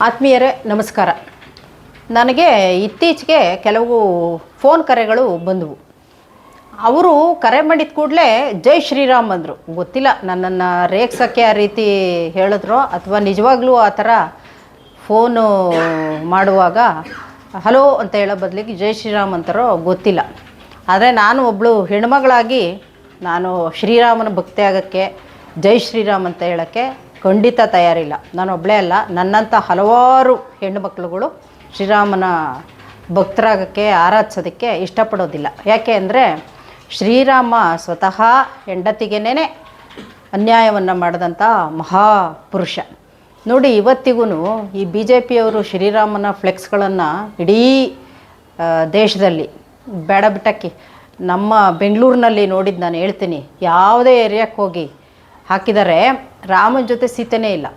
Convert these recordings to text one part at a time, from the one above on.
ಆತ್ಮೀಯರೇ ನಮಸ್ಕಾರ. ನನಗೆ ಇತ್ತೀಚೆಗೆ ಕೆಲವು ಫೋನ್ ಕರೆಗಳು ಬಂದವು. ಅವರು ಕರೆ ಮಾಡಿದ ಕೂಡಲೇ ಜೈ ಶ್ರೀರಾಮ್ ಅಂದರು. ಗೊತ್ತಿಲ್ಲ, ನನ್ನನ್ನು ರೇಗ್ಸೋಕ್ಕೆ ಆ ರೀತಿ ಹೇಳಿದ್ರೋ ಅಥವಾ ನಿಜವಾಗ್ಲೂ ಆ ಥರ ಫೋನು ಮಾಡುವಾಗ ಹಲೋ ಅಂತ ಹೇಳೋ ಬದಲಿಗೆ ಜೈ ಶ್ರೀರಾಮ್ ಅಂತಾರೋ ಗೊತ್ತಿಲ್ಲ. ಆದರೆ ನಾನು ಒಬ್ಬಳು ಹೆಣ್ಮಗಳಾಗಿ ನಾನು ಶ್ರೀರಾಮನ ಭಕ್ತಿ ಆಗೋಕ್ಕೆ ಜೈ ಶ್ರೀರಾಮ್ ಅಂತ ಹೇಳೋಕ್ಕೆ ಖಂಡಿತ ತಯಾರಿಲ್ಲ. ನಾನು ಒಬ್ಬಳೇ ಅಲ್ಲ, ನನ್ನಂಥ ಹಲವಾರು ಹೆಣ್ಣುಮಕ್ಳುಗಳು ಶ್ರೀರಾಮನ ಭಕ್ತರಾಗೋಕ್ಕೆ ಆರಾಧಿಸೋದಕ್ಕೆ ಇಷ್ಟಪಡೋದಿಲ್ಲ. ಯಾಕೆ ಅಂದರೆ ಶ್ರೀರಾಮ ಸ್ವತಃ ಹೆಂಡತಿಗೇನೆ ಅನ್ಯಾಯವನ್ನು ಮಾಡಿದಂಥ ಮಹಾಪುರುಷ. ನೋಡಿ, ಇವತ್ತಿಗೂ ಈ ಬಿ ಜೆ ಪಿಯವರು ಶ್ರೀರಾಮನ ಫ್ಲೆಕ್ಸ್ಗಳನ್ನು ಇಡೀ ದೇಶದಲ್ಲಿ ಬೇಡ ಬಿಟ್ಟಕ್ಕೆ ನಮ್ಮ ಬೆಂಗಳೂರಿನಲ್ಲಿ ನೋಡಿದ್ದು ನಾನು ಹೇಳ್ತೀನಿ, ಯಾವುದೇ ಏರಿಯಾಕ್ಕೆ ಹೋಗಿ ಹಾಕಿದರೆ ರಾಮನ ಜೊತೆ ಸೀತೆನೇ ಇಲ್ಲ.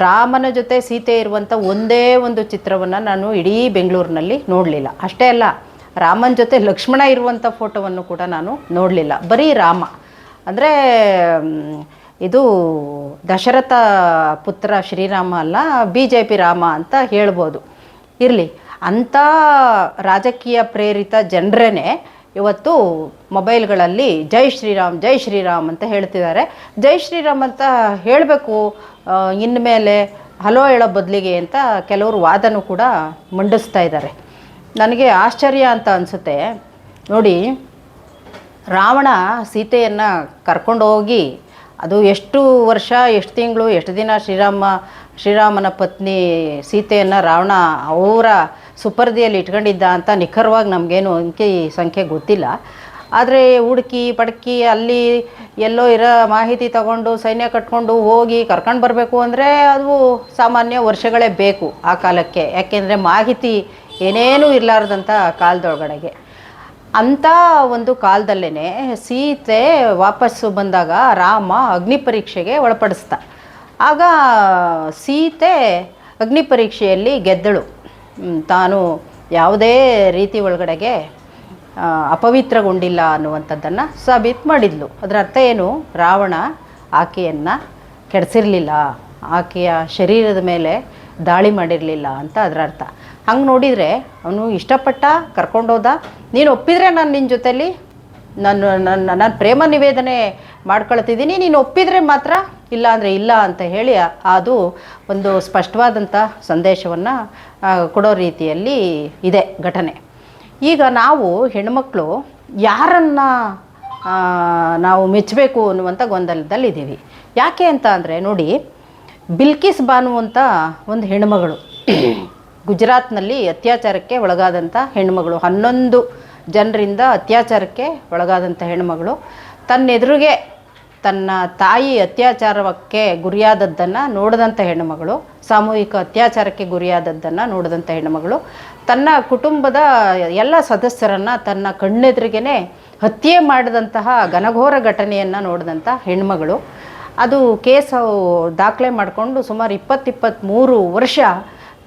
ರಾಮನ ಜೊತೆ ಸೀತೆ ಇರುವಂಥ ಒಂದೇ ಒಂದು ಚಿತ್ರವನ್ನು ನಾನು ಇಡೀ ಬೆಂಗಳೂರಿನಲ್ಲಿ ನೋಡಲಿಲ್ಲ. ಅಷ್ಟೇ ಅಲ್ಲ, ರಾಮನ ಜೊತೆ ಲಕ್ಷ್ಮಣ ಇರುವಂಥ ಫೋಟೋವನ್ನು ಕೂಡ ನಾನು ನೋಡಲಿಲ್ಲ. ಬರೀ ರಾಮ ಅಂದರೆ ಇದು ದಶರಥ ಪುತ್ರ ಶ್ರೀರಾಮ ಅಲ್ಲ, ಬಿ ಜೆ ಪಿ ರಾಮ ಅಂತ ಹೇಳ್ಬೋದು. ಇರಲಿ, ಅಂಥ ರಾಜಕೀಯ ಪ್ರೇರಿತ ಜನರೇ ಇವತ್ತು ಮೊಬೈಲ್ಗಳಲ್ಲಿ ಜೈ ಶ್ರೀರಾಮ್ ಜೈ ಶ್ರೀರಾಮ್ ಅಂತ ಹೇಳ್ತಿದ್ದಾರೆ. ಜೈ ಶ್ರೀರಾಮ್ ಅಂತ ಹೇಳಬೇಕು ಇನ್ಮೇಲೆ ಹಲೋ ಹೇಳೋ ಬದಲಿಗೆ ಅಂತ ಕೆಲವರು ವಾದನೂ ಕೂಡ ಮಂಡಿಸ್ತಾ ಇದ್ದಾರೆ. ನನಗೆ ಆಶ್ಚರ್ಯ ಅಂತ ಅನಿಸುತ್ತೆ. ನೋಡಿ, ರಾವಣ ಸೀತೆಯನ್ನು ಕರ್ಕೊಂಡು ಹೋಗಿ ಅದು ಎಷ್ಟು ವರ್ಷ, ಎಷ್ಟು ತಿಂಗಳು, ಎಷ್ಟು ದಿನ ಶ್ರೀರಾಮನ ಪತ್ನಿ ಸೀತೆಯನ್ನು ರಾವಣ ಅವರ ಸುಪರ್ದಿಯಲ್ಲಿ ಇಟ್ಕೊಂಡಿದ್ದ ಅಂತ ನಿಖರವಾಗಿ ನಮಗೇನು ಸಂಖ್ಯೆ ಗೊತ್ತಿಲ್ಲ. ಆದರೆ ಹುಡುಕಿ ಪಡ್ಕಿ ಅಲ್ಲಿ ಎಲ್ಲೋ ಇರೋ ಮಾಹಿತಿ ತಗೊಂಡು ಸೈನ್ಯ ಕಟ್ಕೊಂಡು ಹೋಗಿ ಕರ್ಕೊಂಡು ಬರಬೇಕು ಅಂದರೆ ಅದು ಸಾಮಾನ್ಯ ವರ್ಷಗಳೇ ಬೇಕು ಆ ಕಾಲಕ್ಕೆ. ಯಾಕೆಂದರೆ ಮಾಹಿತಿ ಏನೇನೂ ಇರಲಾರ್ದಂಥ ಕಾಲದೊಳಗಡೆಗೆ. ಅಂಥ ಒಂದು ಕಾಲದಲ್ಲೇ ಸೀತೆ ವಾಪಸ್ಸು ಬಂದಾಗ ರಾಮ ಅಗ್ನಿ ಪರೀಕ್ಷೆಗೆ ಒಳಪಡಿಸ್ದ. ಆಗ ಸೀತೆ ಅಗ್ನಿ ಪರೀಕ್ಷೆಯಲ್ಲಿ ಗೆದ್ದಳು. ತಾನು ಯಾವುದೇ ರೀತಿ ಒಳಗಡೆಗೆ ಅಪವಿತ್ರಗೊಂಡಿಲ್ಲ ಅನ್ನುವಂಥದ್ದನ್ನು ಸಾಬೀತು ಮಾಡಿದ್ಲು. ಅದರ ಅರ್ಥ ಏನು? ರಾವಣ ಆಕೆಯನ್ನು ಕೆಡಿಸಿರಲಿಲ್ಲ, ಆಕೆಯ ಶರೀರದ ಮೇಲೆ ದಾಳಿ ಮಾಡಿರಲಿಲ್ಲ ಅಂತ ಅದರ ಅರ್ಥ. ಹಂಗೆ ನೋಡಿದರೆ ಅವನು ಇಷ್ಟಪಟ್ಟ ಕರ್ಕೊಂಡೋದ. ನೀನು ಒಪ್ಪಿದರೆ ನಾನು ನಿನ್ನ ಜೊತೆಲಿ ನಾನು ಪ್ರೇಮ ನಿವೇದನೆ ಮಾಡ್ಕೊಳ್ತಿದ್ದೀನಿ, ನೀನು ಒಪ್ಪಿದರೆ ಮಾತ್ರ, ಇಲ್ಲ ಅಂದರೆ ಇಲ್ಲ ಅಂತ ಹೇಳಿ ಅದು ಒಂದು ಸ್ಪಷ್ಟವಾದಂಥ ಸಂದೇಶವನ್ನು ಕೊಡೋ ರೀತಿಯಲ್ಲಿ ಇದೆ ಘಟನೆ. ಈಗ ನಾವು ಹೆಣ್ಮಕ್ಳು ಯಾರನ್ನು ನಾವು ಮೆಚ್ಚಬೇಕು ಅನ್ನುವಂಥ ಗೊಂದಲದಲ್ಲಿದ್ದೀವಿ. ಯಾಕೆ ಅಂತ ಅಂದರೆ ನೋಡಿ, ಬಿಲ್ಕಿಸ್ ಬಾನು ಅಂತ ಒಂದು ಹೆಣ್ಮಗಳು, ಗುಜರಾತ್ನಲ್ಲಿ ಅತ್ಯಾಚಾರಕ್ಕೆ ಒಳಗಾದಂಥ ಹೆಣ್ಮಗಳು, 11 ಜನರಿಂದ ಅತ್ಯಾಚಾರಕ್ಕೆ ಒಳಗಾದಂಥ ಹೆಣ್ಮಗಳು, ತನ್ನೆದುರಿಗೆ ತನ್ನ ತಾಯಿ ಅತ್ಯಾಚಾರಕ್ಕೆ ಗುರಿಯಾದದ್ದನ್ನು ನೋಡಿದಂಥ ಹೆಣ್ಣುಮಗಳು, ಸಾಮೂಹಿಕ ಅತ್ಯಾಚಾರಕ್ಕೆ ಗುರಿಯಾದದ್ದನ್ನು ನೋಡಿದಂಥ ಹೆಣ್ಣುಮಗಳು, ತನ್ನ ಕುಟುಂಬದ ಎಲ್ಲ ಸದಸ್ಯರನ್ನು ತನ್ನ ಕಣ್ಣೆದುರಿಗೇ ಹತ್ಯೆ ಮಾಡಿದಂತಹ ಘನಘೋರ ಘಟನೆಯನ್ನು ನೋಡಿದಂಥ ಹೆಣ್ಮಗಳು. ಅದು ಕೇಸು ದಾಖಲೆ ಮಾಡಿಕೊಂಡು ಸುಮಾರು 20-23 ವರ್ಷ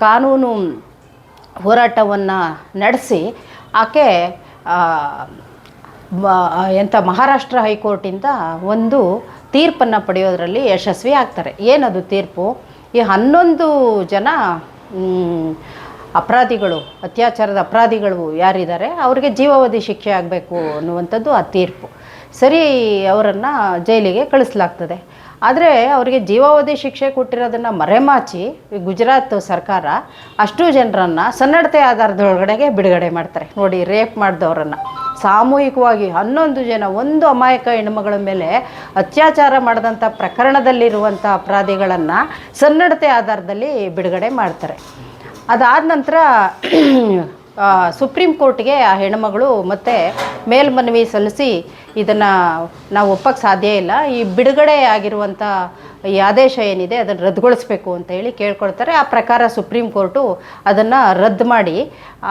ಕಾನೂನು ಹೋರಾಟವನ್ನು ನಡೆಸಿ ಆಕೆ ಮಹಾರಾಷ್ಟ್ರ ಹೈಕೋರ್ಟಿಂದ ಒಂದು ತೀರ್ಪನ್ನು ಪಡೆಯೋದರಲ್ಲಿ ಯಶಸ್ವಿ ಆಗ್ತಾರೆ. ಏನದು ತೀರ್ಪು? ಈ 11 ಜನ ಅಪರಾಧಿಗಳು, ಅತ್ಯಾಚಾರದ ಅಪರಾಧಿಗಳು ಯಾರಿದ್ದಾರೆ ಅವರಿಗೆ ಜೀವಾವಧಿ ಶಿಕ್ಷೆ ಆಗಬೇಕು ಅನ್ನುವಂಥದ್ದು ಆ ತೀರ್ಪು. ಸರಿ, ಅವರನ್ನು ಜೈಲಿಗೆ ಕಳಿಸಲಾಗ್ತದೆ. ಆದರೆ ಅವರಿಗೆ ಜೀವಾವಧಿ ಶಿಕ್ಷೆ ಕೊಟ್ಟಿರೋದನ್ನು ಮರೆಮಾಚಿ ಗುಜರಾತ್ ಸರ್ಕಾರ ಅಷ್ಟು ಜನರನ್ನು ಸನ್ನಡತೆ ಆಧಾರದೊಳಗಡೆಗೆ ಬಿಡುಗಡೆ ಮಾಡ್ತಾರೆ. ನೋಡಿ, ರೇಪ್ ಮಾಡಿದವರನ್ನು ಸಾಮೂಹಿಕವಾಗಿ 11 ಜನ, ಒಂದು ಅಮಾಯಕ ಹೆಣ್ಣುಮಗಳ ಮೇಲೆ ಅತ್ಯಾಚಾರ ಮಾಡಿದಂಥ ಪ್ರಕರಣದಲ್ಲಿರುವಂಥ ಅಪರಾಧಿಗಳನ್ನು ಸನ್ನಡತೆ ಆಧಾರದಲ್ಲಿ ಬಿಡುಗಡೆ ಮಾಡ್ತಾರೆ. ಅದಾದ ನಂತರ ಸುಪ್ರೀಂ ಕೋರ್ಟ್ಗೆ ಆ ಹೆಣ್ಣುಮಗಳು ಮತ್ತೆ ಮೇಲ್ಮನವಿ ಸಲ್ಲಿಸಿ ಇದನ್ನು ನಾವು ಒಪ್ಪಕ್ಕೆ ಸಾಧ್ಯ ಇಲ್ಲ, ಈ ಬಿಡುಗಡೆ ಆಗಿರುವಂಥ ಈ ಆದೇಶ ಏನಿದೆ ಅದನ್ನು ರದ್ದುಗೊಳಿಸಬೇಕು ಅಂತ ಹೇಳಿ ಕೇಳ್ಕೊಳ್ತಾರೆ. ಆ ಪ್ರಕಾರ ಸುಪ್ರೀಂ ಕೋರ್ಟು ಅದನ್ನು ರದ್ದು ಮಾಡಿ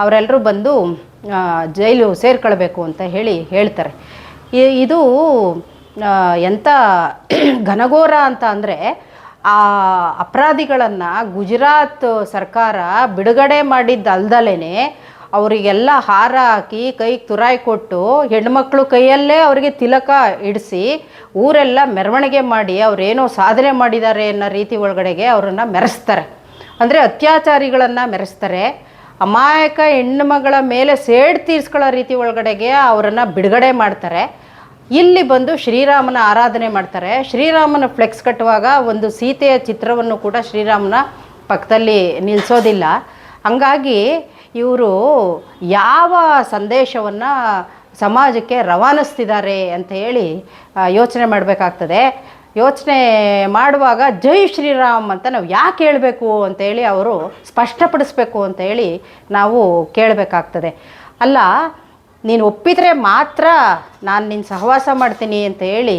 ಅವರೆಲ್ಲರೂ ಬಂದು ಜೈಲು ಸೇರ್ಕೊಳ್ಬೇಕು ಅಂತ ಹೇಳ್ತಾರೆ. ಇದು ಎಂಥ ಘನಘೋರ ಅಂತ ಅಂದರೆ, ಆ ಅಪರಾಧಿಗಳನ್ನು ಗುಜರಾತ್ ಸರ್ಕಾರ ಬಿಡುಗಡೆ ಮಾಡಿದ್ದಲ್ದಲೇ ಅವರಿಗೆಲ್ಲ ಹಾರ ಹಾಕಿ ಕೈಗೆ ತುರಾಯಿ ಕೊಟ್ಟು ಹೆಣ್ಮಕ್ಳು ಕೈಯಲ್ಲೇ ಅವರಿಗೆ ತಿಲಕ ಇಡಿಸಿ ಊರೆಲ್ಲ ಮೆರವಣಿಗೆ ಮಾಡಿ ಅವರೇನೋ ಸಾಧನೆ ಮಾಡಿದ್ದಾರೆ ಅನ್ನೋ ರೀತಿ ಒಳಗಡೆಗೆ ಅವರನ್ನು ಮೆರೆಸ್ತಾರೆ. ಅಂದರೆ ಅತ್ಯಾಚಾರಿಗಳನ್ನು ಮೆರೆಸ್ತಾರೆ. ಅಮಾಯಕ ಹೆಣ್ಣುಮಗಳ ಮೇಲೆ ಸೇಡು ತೀರಿಸ್ಕೊಳ್ಳೋ ರೀತಿ ಒಳಗಡೆಗೆ ಅವರನ್ನು ಬಿಡುಗಡೆ ಮಾಡ್ತಾರೆ. ಇಲ್ಲಿ ಬಂದು ಶ್ರೀರಾಮನ ಆರಾಧನೆ ಮಾಡ್ತಾರೆ. ಶ್ರೀರಾಮನ ಫ್ಲೆಕ್ಸ್ ಕಟ್ಟುವಾಗ ಒಂದು ಸೀತೆಯ ಚಿತ್ರವನ್ನು ಕೂಡ ಶ್ರೀರಾಮನ ಪಕ್ಕದಲ್ಲಿ ನಿಲ್ಲಿಸೋದಿಲ್ಲ. ಹಂಗಾಗಿ ಇವರು ಯಾವ ಸಂದೇಶವನ್ನು ಸಮಾಜಕ್ಕೆ ರವಾನಿಸ್ತಿದ್ದಾರೆ ಅಂತ ಹೇಳಿ ಯೋಚನೆ ಮಾಡಬೇಕಾಗ್ತದೆ. ಯೋಚನೆ ಮಾಡುವಾಗ ಜೈ ಶ್ರೀರಾಮ್ ಅಂತ ನಾವು ಯಾಕೆ ಹೇಳಬೇಕು ಅಂತೇಳಿ ಅವರು ಸ್ಪಷ್ಟಪಡಿಸ್ಬೇಕು ಅಂತೇಳಿ ನಾವು ಕೇಳಬೇಕಾಗ್ತದೆ. ಅಲ್ಲ, ನೀನು ಒಪ್ಪಿದರೆ ಮಾತ್ರ ನಾನು ನಿನ್ನ ಸಹವಾಸ ಮಾಡ್ತೀನಿ ಅಂತ ಹೇಳಿ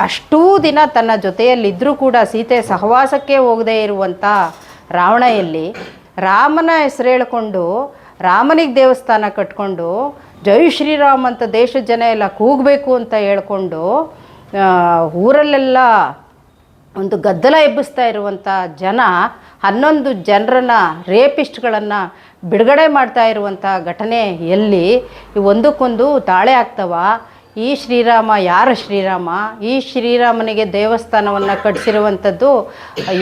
ಅಷ್ಟೂ ದಿನ ತನ್ನ ಜೊತೆಯಲ್ಲಿದ್ದರೂ ಕೂಡ ಸೀತೆ ಸಹವಾಸಕ್ಕೆ ಹೋಗದೇ ಇರುವಂಥ ರಾವಣ ಎಲ್ಲಿ ರಾಮನ ಹೆಸರು ಹೇಳ್ಕೊಂಡು ರಾಮನಿಗೆ ದೇವಸ್ಥಾನ ಕಟ್ಕೊಂಡು ಜೈ ಶ್ರೀರಾಮ್ ಅಂತ ದೇಶದ ಜನ ಎಲ್ಲ ಕೂಗಬೇಕು ಅಂತ ಹೇಳ್ಕೊಂಡು ಊರಲ್ಲೆಲ್ಲ ಒಂದು ಗದ್ದಲ ಎಬ್ಬಿಸ್ತಾ ಇರುವಂಥ ಜನ 11 ಜನರನ್ನು ರೇಪಿಸ್ಟ್ಗಳನ್ನು ಬಿಡುಗಡೆ ಮಾಡ್ತಾ ಇರುವಂಥ ಘಟನೆ ಎಲ್ಲಿ? ಒಂದಕ್ಕೊಂದು ತಾಳೆ ಆಗ್ತವ. ಈ ಶ್ರೀರಾಮ ಯಾರ ಶ್ರೀರಾಮ? ಈ ಶ್ರೀರಾಮನಿಗೆ ದೇವಸ್ಥಾನವನ್ನು ಕಟ್ಟಿಸಿರುವಂಥದ್ದು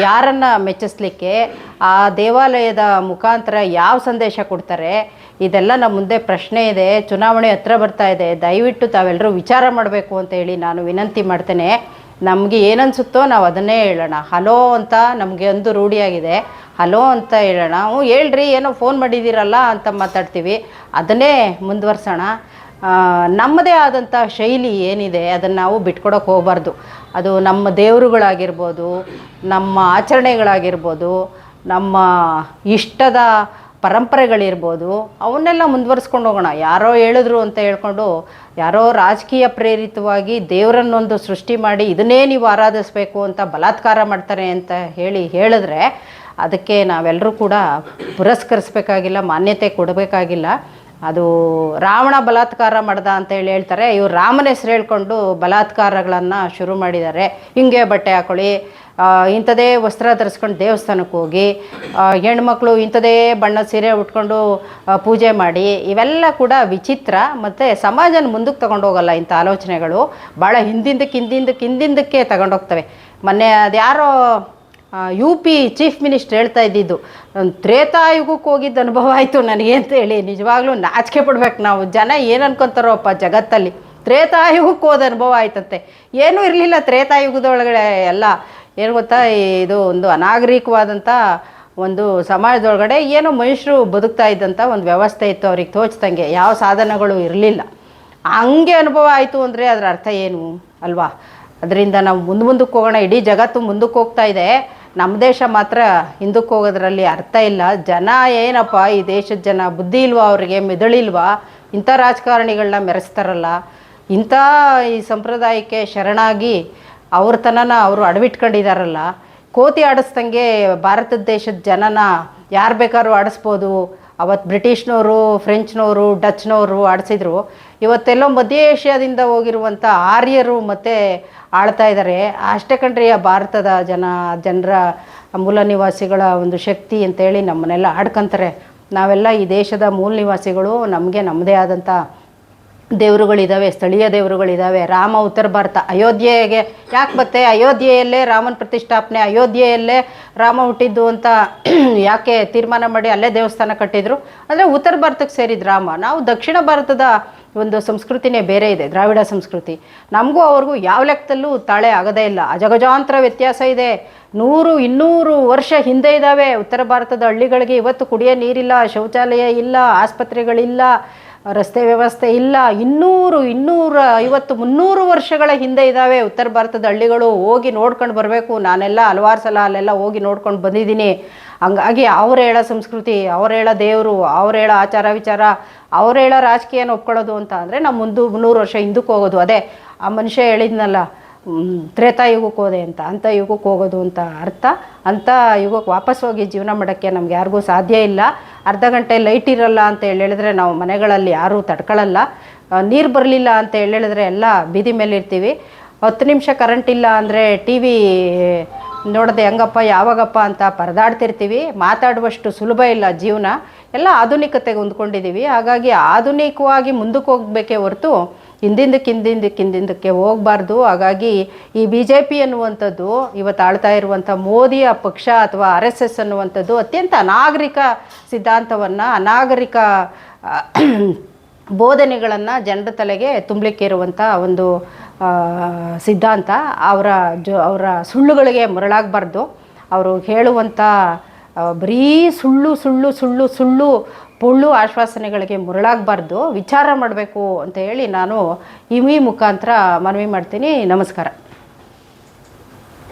ಯಾರನ್ನು ಮೆಚ್ಚಿಸ್ಲಿಕ್ಕೆ? ಆ ದೇವಾಲಯದ ಮುಖಾಂತರ ಯಾವ ಸಂದೇಶ ಕೊಡ್ತಾರೆ? ಇದೆಲ್ಲ ನಮ್ಮ ಮುಂದೆ ಪ್ರಶ್ನೆ ಇದೆ. ಚುನಾವಣೆ ಹತ್ರ ಬರ್ತಾ ಇದೆ. ದಯವಿಟ್ಟು ತಾವೆಲ್ಲರೂ ವಿಚಾರ ಮಾಡಬೇಕು ಅಂತ ಹೇಳಿ ನಾನು ವಿನಂತಿ ಮಾಡ್ತೇನೆ. ನಮಗೆ ಏನನ್ಸುತ್ತೋ ನಾವು ಅದನ್ನೇ ಹೇಳೋಣ. ಹಲೋ ಅಂತ ನಮಗೆ ಒಂದು ರೂಢಿಯಾಗಿದೆ. ಹಲೋ ಅಂತ ಹೇಳೋಣ. ಹೇಳ್ರಿ, ಏನೋ ಫೋನ್ ಮಾಡಿದ್ದೀರಲ್ಲ ಅಂತ ಮಾತಾಡ್ತೀವಿ. ಅದನ್ನೇ ಮುಂದುವರ್ಸೋಣ. ನಮ್ಮದೇ ಆದಂಥ ಶೈಲಿ ಏನಿದೆ ಅದನ್ನು ನಾವು ಬಿಟ್ಕೊಡೋಕೆ ಹೋಗಬಾರ್ದು. ಅದು ನಮ್ಮ ದೇವರುಗಳಾಗಿರ್ಬೋದು, ನಮ್ಮ ಆಚರಣೆಗಳಾಗಿರ್ಬೋದು, ನಮ್ಮ ಇಷ್ಟದ ಪರಂಪರೆಗಳಿರ್ಬೋದು, ಅವನ್ನೆಲ್ಲ ಮುಂದುವರಿಸ್ಕೊಂಡು ಹೋಗೋಣ. ಯಾರೋ ಹೇಳಿದ್ರು ಅಂತ ಹೇಳ್ಕೊಂಡು ಯಾರೋ ರಾಜಕೀಯ ಪ್ರೇರಿತವಾಗಿ ದೇವರನ್ನೊಂದು ಸೃಷ್ಟಿ ಮಾಡಿ ಇದನ್ನೇ ನೀವು ಆರಾಧಿಸಬೇಕು ಅಂತ ಬಲಾತ್ಕಾರ ಮಾಡ್ತಾರೆ ಅಂತ ಹೇಳಿದ್ರೆ ಅದಕ್ಕೆ ನಾವೆಲ್ಲರೂ ಕೂಡ ಪುರಸ್ಕರಿಸಬೇಕಾಗಿಲ್ಲ, ಮಾನ್ಯತೆ ಕೊಡಬೇಕಾಗಿಲ್ಲ. ಅದು ರಾವಣ ಬಲಾತ್ಕಾರ ಮಾಡ್ದ ಅಂತ ಹೇಳ್ತಾರೆ. ಇವರು ರಾಮನ ಹೆಸರು ಹೇಳ್ಕೊಂಡು ಬಲಾತ್ಕಾರಗಳನ್ನು ಶುರು ಮಾಡಿದ್ದಾರೆ. ಹಿಂಗೆ ಬಟ್ಟೆ ಹಾಕೊಳ್ಳಿ, ಇಂಥದೇ ವಸ್ತ್ರ ಧರಿಸ್ಕೊಂಡು ದೇವಸ್ಥಾನಕ್ಕೆ ಹೋಗಿ, ಹೆಣ್ಮಕ್ಳು ಇಂಥದೇ ಬಣ್ಣದ ಸೀರೆ ಉಟ್ಕೊಂಡು ಪೂಜೆ ಮಾಡಿ, ಇವೆಲ್ಲ ಕೂಡ ವಿಚಿತ್ರ. ಮತ್ತು ಸಮಾಜನ ಮುಂದಕ್ಕೆ ತಗೊಂಡೋಗಲ್ಲ ಇಂಥ ಆಲೋಚನೆಗಳು. ಭಾಳ ಹಿಂದಿಂದಕ್ಕೆ ತಗೊಂಡೋಗ್ತವೆ. ಮೊನ್ನೆ ಅದ್ಯಾರೋ UP ಚೀಫ್ ಮಿನಿಸ್ಟರ್ ಹೇಳ್ತಾ ಇದ್ದಿದ್ದು, ತ್ರೇತಾಯುಗಕ್ಕೆ ಹೋಗಿದ್ದ ಅನುಭವ ಆಯಿತು ನನಗೆ ಅಂತ ಹೇಳಿ. ನಿಜವಾಗ್ಲೂ ನಾಚಿಕೆ ಪಡ್ಬೇಕು ನಾವು. ಜನ ಏನು ಅನ್ಕೊತಾರೋಪ್ಪ ಜಗತ್ತಲ್ಲಿ. ತ್ರೇತಾಯುಗಕ್ಕೆ ಹೋದ ಅನುಭವ ಆಯ್ತಂತೆ. ಏನೂ ಇರಲಿಲ್ಲ ತ್ರೇತಾಯುಗದೊಳಗಡೆ. ಎಲ್ಲ ಏನು ಗೊತ್ತಾ, ಇದು ಒಂದು ಅನಾಗರಿಕವಾದಂಥ ಒಂದು ಸಮಾಜದೊಳಗಡೆ ಏನೋ ಮನುಷ್ಯರು ಬದುಕ್ತಾ ಇದ್ದಂಥ ಒಂದು ವ್ಯವಸ್ಥೆ ಇತ್ತು. ಅವ್ರಿಗೆ ತೋಚ್ದಂಗೆ ಯಾವ ಸಾಧನಗಳು ಇರಲಿಲ್ಲ. ಹಂಗೆ ಅನುಭವ ಆಯಿತು ಅಂದರೆ ಅದರ ಅರ್ಥ ಏನು ಅಲ್ವಾ? ಅದರಿಂದ ನಾವು ಮುಂದಕ್ಕೆ ಹೋಗೋಣ. ಇಡೀ ಜಗತ್ತು ಮುಂದಕ್ಕೆ ಹೋಗ್ತಾ ಇದೆ, ನಮ್ಮ ದೇಶ ಮಾತ್ರ ಹಿಂದಕ್ಕೆ ಹೋಗೋದ್ರಲ್ಲಿ ಅರ್ಥ ಇಲ್ಲ. ಜನ ಏನಪ್ಪ, ಈ ದೇಶದ ಜನ ಬುದ್ಧಿ ಇಲ್ವಾ ಅವರಿಗೆ? ಮೆದುಳಿಲ್ವಾ? ಇಂಥ ರಾಜಕಾರಣಿಗಳನ್ನ ಮೆರೆಸ್ತಾರಲ್ಲ, ಇಂಥ ಈ ಸಂಪ್ರದಾಯಕ್ಕೆ ಶರಣಾಗಿ ಅವ್ರತನನ ಅವರು ಅಡವಿಟ್ಕೊಂಡಿದ್ದಾರಲ್ಲ. ಕೋತಿ ಆಡಿಸ್ದಂಗೆ ಭಾರತದ ದೇಶದ ಜನನ ಯಾರು ಬೇಕಾದ್ರೂ ಆಡಿಸ್ಬೋದು. ಅವತ್ತು ಬ್ರಿಟಿಷ್ನವರು, ಫ್ರೆಂಚ್ನವರು, ಡಚ್ನವರು ಆಡಿಸಿದ್ರು. ಇವತ್ತೆಲ್ಲೋ ಮಧ್ಯ ಏಷ್ಯಾದಿಂದ ಹೋಗಿರುವಂಥ ಆರ್ಯರು ಮತ್ತು ಆಳ್ತಾ ಇದ್ದಾರೆ. ಅಷ್ಟೇ ಕಣ್ರಿ ಭಾರತದ ಜನರ ಮೂಲ ನಿವಾಸಿಗಳ ಒಂದು ಶಕ್ತಿ ಅಂತೇಳಿ ನಮ್ಮನ್ನೆಲ್ಲ ಆಡ್ಕೊತಾರೆ. ನಾವೆಲ್ಲ ಈ ದೇಶದ ಮೂಲ ನಿವಾಸಿಗಳು. ನಮಗೆ ನಮ್ಮದೇ ಆದಂಥ ದೇವರುಗಳಿದ್ದಾವೆ, ಸ್ಥಳೀಯ ದೇವರುಗಳಿದ್ದಾವೆ. ರಾಮ ಉತ್ತರ ಭಾರತ ಅಯೋಧ್ಯೆಗೆ ಯಾಕೆ ಬತ್ತೆ? ಅಯೋಧ್ಯೆಯಲ್ಲೇ ರಾಮನ ಪ್ರತಿಷ್ಠಾಪನೆ, ಅಯೋಧ್ಯೆಯಲ್ಲೇ ರಾಮ ಹುಟ್ಟಿದ್ದು ಅಂತ ಯಾಕೆ ತೀರ್ಮಾನ ಮಾಡಿ ಅಲ್ಲೇ ದೇವಸ್ಥಾನ ಕಟ್ಟಿದ್ರು? ಅಂದರೆ ಉತ್ತರ ಭಾರತಕ್ಕೆ ಸೇರಿದ ರಾಮ. ನಾವು ದಕ್ಷಿಣ ಭಾರತದ ಒಂದು ಸಂಸ್ಕೃತಿನೇ ಬೇರೆ ಇದೆ, ದ್ರಾವಿಡ ಸಂಸ್ಕೃತಿ. ನಮಗೂ ಅವ್ರಿಗೂ ಯಾವ ಲೆಕ್ಕದಲ್ಲೂ ತಾಳೆ ಆಗೋದೇ ಇಲ್ಲ. ಅಜಗಜಾಂತರ ವ್ಯತ್ಯಾಸ ಇದೆ. 100-200 ವರ್ಷ ಹಿಂದೆ ಇದ್ದಾವೆ ಉತ್ತರ ಭಾರತದ ಹಳ್ಳಿಗಳಿಗೆ. ಇವತ್ತು ಕುಡಿಯೋ ನೀರಿಲ್ಲ, ಶೌಚಾಲಯ ಇಲ್ಲ, ಆಸ್ಪತ್ರೆಗಳಿಲ್ಲ, ರಸ್ತೆ ವ್ಯವಸ್ಥೆ ಇಲ್ಲ. 200-250-300 ವರ್ಷಗಳ ಹಿಂದೆ ಇದ್ದಾವೆ ಉತ್ತರ ಭಾರತದ ಹಳ್ಳಿಗಳು. ಹೋಗಿ ನೋಡ್ಕೊಂಡು ಬರಬೇಕು. ನಾನೆಲ್ಲ ಹಲವಾರು ಸಲ ಅಲ್ಲೆಲ್ಲ ಹೋಗಿ ನೋಡ್ಕೊಂಡು ಬಂದಿದ್ದೀನಿ. ಹಂಗಾಗಿ ಅವ್ರು ಹೇಳೋ ಸಂಸ್ಕೃತಿ, ಅವ್ರು ಹೇಳೋ ದೇವರು, ಅವ್ರು ಹೇಳೋ ಆಚಾರ ವಿಚಾರ, ಅವ್ರು ಹೇಳೋ ರಾಜಕೀಯನ ಒಪ್ಕೊಳ್ಳೋದು ಅಂತ ಅಂದರೆ ನಾವು 300 ವರ್ಷ ಹಿಂದಕ್ಕೆ ಹೋಗೋದು. ಅದೇ ಆ ಮನುಷ್ಯ ಹೇಳಿದ್ನಲ್ಲ, ತ್ರೇತಾಯುಗಕ್ಕೆ ಹೋದೆ ಅಂತ, ಅಂಥ ಯುಗಕ್ಕೆ ಹೋಗೋದು ಅಂತ ಅರ್ಥ. ಅಂಥ ಯುಗಕ್ಕೆ ವಾಪಸ್ ಹೋಗಿ ಜೀವನ ಮಾಡೋಕ್ಕೆ ನಮ್ಗೆ ಯಾರಿಗೂ ಸಾಧ್ಯ ಇಲ್ಲ. ಅರ್ಧ ಗಂಟೆ ಲೈಟ್ ಇರಲ್ಲ ಅಂತ ಹೇಳಿದ್ರೆ ನಾವು ಮನೆಗಳಲ್ಲಿ ಯಾರೂ ತಡ್ಕೊಳ್ಳಲ್ಲ. ನೀರು ಬರಲಿಲ್ಲ ಅಂತ ಹೇಳಿದ್ರೆ ಎಲ್ಲ ಬೀದಿ ಮೇಲೆ ಇರ್ತೀವಿ. 10 ನಿಮಿಷ ಕರೆಂಟ್ ಇಲ್ಲ ಅಂದರೆ TV ನೋಡದೆ ಹೆಂಗಪ್ಪ ಯಾವಾಗಪ್ಪ ಅಂತ ಪರದಾಡ್ತಿರ್ತೀವಿ. ಮಾತಾಡುವಷ್ಟು ಸುಲಭ ಇಲ್ಲ ಜೀವನ. ಎಲ್ಲ ಆಧುನಿಕತೆಗೆ ಹೊಂದ್ಕೊಂಡಿದ್ದೀವಿ. ಹಾಗಾಗಿ ಆಧುನಿಕವಾಗಿ ಮುಂದಕ್ಕೆ ಹೋಗಬೇಕೇ ಹೊರತು ಹಿಂದಿಂದಕ್ಕೆ ಹೋಗಬಾರ್ದು. ಹಾಗಾಗಿ ಈ ಬಿ ಜೆ ಪಿ ಅನ್ನುವಂಥದ್ದು ಇವತ್ತು ಆಳ್ತಾ ಇರುವಂಥ ಮೋದಿಯ ಪಕ್ಷ ಅಥವಾ RSS ಅನ್ನುವಂಥದ್ದು ಅತ್ಯಂತ ಅನಾಗರಿಕ ಸಿದ್ಧಾಂತವನ್ನು, ಅನಾಗರಿಕ ಬೋಧನೆಗಳನ್ನು ಜನರ ತಲೆಗೆ ತುಂಬಲಿಕ್ಕೆ ಇರುವಂಥ ಒಂದು ಸಿದ್ಧಾಂತ. ಅವರ ಸುಳ್ಳುಗಳಿಗೆ ಮರಳಾಗಬಾರ್ದು. ಅವರು ಹೇಳುವಂಥ ಬರೀ ಸುಳ್ಳು ಪೊಳ್ಳು ಆಶ್ವಾಸನೆಗಳಿಗೆ ಮುರಳಾಗಬಾರ್ದು, ವಿಚಾರ ಮಾಡಬೇಕು ಅಂತ ಹೇಳಿ ನಾನು ಈ ಮುಖಾಂತರ ಮನವಿ ಮಾಡ್ತೀನಿ. ನಮಸ್ಕಾರ.